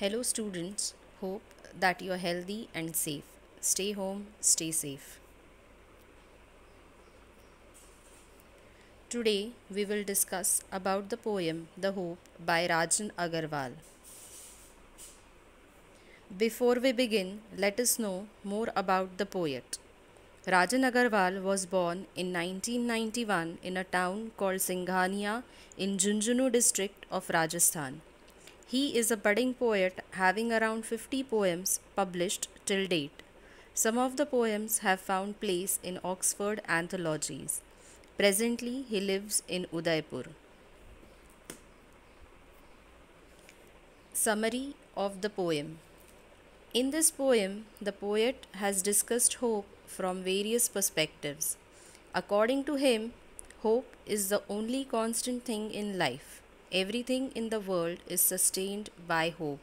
Hello, students. Hope that you are healthy and safe. Stay home, stay safe. Today, we will discuss about the poem The Hope by Rajan Agarwal. Before we begin, let us know more about the poet. Rajan Agarwal was born in 1991 in a town called Singhania in Junjunu district of Rajasthan. He is a budding poet having around 50 poems published till date. Some of the poems have found place in Oxford anthologies. Presently, he lives in Udaipur. Summary of the poem. In this poem, the poet has discussed hope from various perspectives. According to him, hope is the only constant thing in life. Everything in the world is sustained by hope.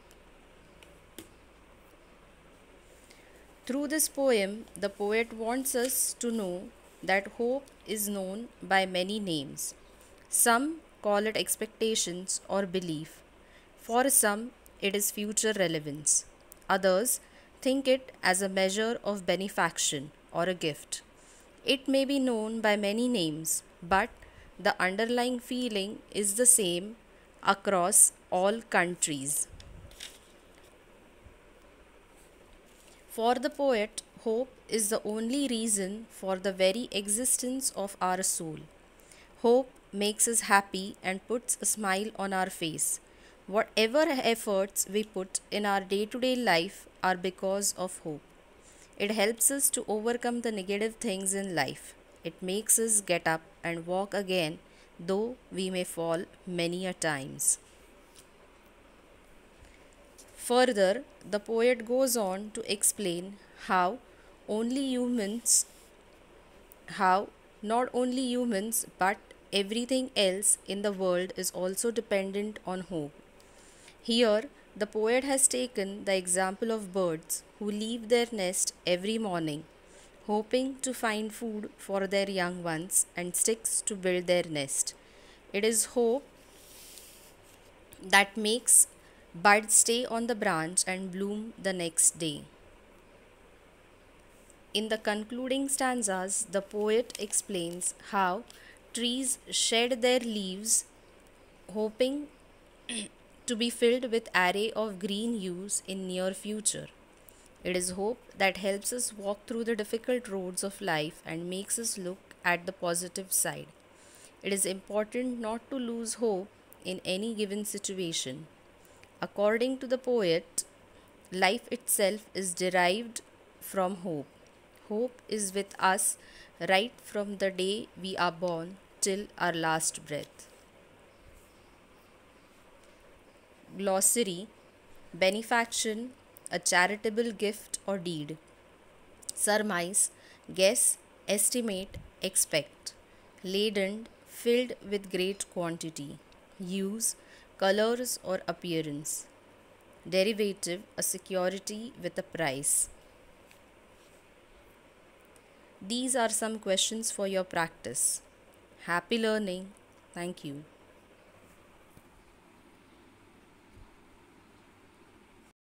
Through this poem, the poet wants us to know that hope is known by many names. Some call it expectations or belief. For some, it is future relevance. Others think it as a measure of benefaction or a gift. It may be known by many names, but the underlying feeling is the same across all countries. For the poet, hope is the only reason for the very existence of our soul. Hope makes us happy and puts a smile on our face. Whatever efforts we put in our day to day life are because of hope. It helps us to overcome the negative things in life. It makes us get up and walk again, though we may fall many a times. Further, the poet goes on to explain only humans, how not only humans but everything else in the world is also dependent on hope. Here, the poet has taken the example of birds who leave their nest every morning, hoping to find food for their young ones and sticks to build their nest. It is hope that makes buds stay on the branch and bloom the next day. In the concluding stanzas, the poet explains how trees shed their leaves, hoping to be filled with array of green hues in near future. It is hope that helps us walk through the difficult roads of life and makes us look at the positive side. It is important not to lose hope in any given situation. According to the poet, life itself is derived from hope. Hope is with us right from the day we are born till our last breath. Glossary. Benefaction, a charitable gift or deed. Surmise, guess, estimate, expect. Laden, filled with great quantity. Use, colors or appearance. Derivative, a security with a price. These are some questions for your practice. Happy learning. Thank you.